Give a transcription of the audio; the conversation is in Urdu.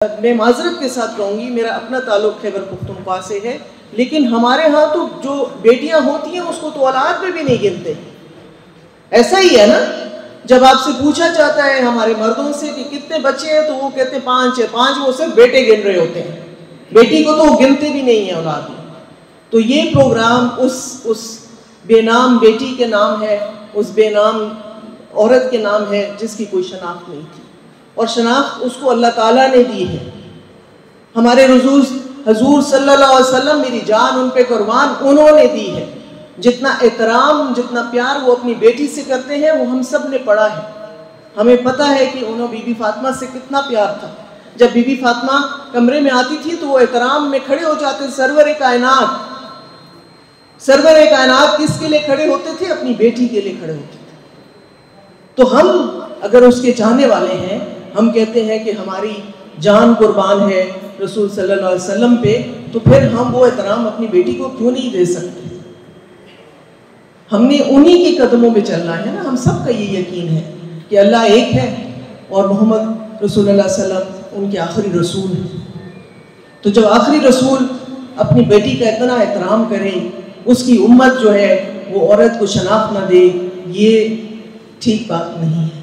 میں معذرت کے ساتھ کہوں گی، میرا اپنا تعلق خیبر پختونخوا سے ہے، لیکن ہمارے ہاں تو جو بیٹیاں ہوتی ہیں اس کو تو اولاد میں بھی نہیں گنتے. ایسا ہی ہے نا، جب آپ سے پوچھا جاتا ہے ہمارے مردوں سے کہ کتنے بچے ہیں تو وہ کہتے ہیں 5 ہے. 5 وہ صرف بیٹے گن رہے ہوتے ہیں، بیٹی کو تو وہ گنتے بھی نہیں ہیں اولاد میں. تو یہ پروگرام اس بے نام بیٹی کے نام ہے، اس بے نام عورت کے نام ہے جس کی کوئی شناخت نہیں تھی، اور شناخت اس کو اللہ تعالیٰ نے دی ہے. ہمارے حضور صلی اللہ علیہ وسلم، میری جان ان پہ قربان، انہوں نے دی ہے. جتنا احترام، جتنا پیار وہ اپنی بیٹی سے کرتے ہیں وہ ہم سب نے پڑھا ہے. ہمیں پتہ ہے کہ انہوں بی بی فاطمہ سے کتنا پیار تھا. جب بی بی فاطمہ کمرے میں آتی تھی تو وہ احترام میں کھڑے ہو جاتے. سرور کائنات کس کے لیے کھڑے ہوتے تھے؟ اپنی بیٹی کے لیے کھڑے ہوتے تھے. تو ہم اگر اس کے چاہنے والے ہیں، ہم کہتے ہیں کہ ہماری جان قربان ہے رسول صلی اللہ علیہ وسلم پہ، تو پھر ہم وہ احترام اپنی بیٹی کو کیوں نہیں دے سکتے؟ ہم نے انہی کے قدموں میں چلنا ہے نا. ہم سب کا یہ یقین ہے کہ اللہ ایک ہے اور محمد رسول اللہ صلی اللہ علیہ وسلم ان کے آخری رسول ہیں. تو جب آخری رسول اپنی بیٹی کا اتنا احترام کرے، اس کی امت جو ہے وہ عورت کو شناخت نہ دے، یہ ٹھیک بات نہیں ہے.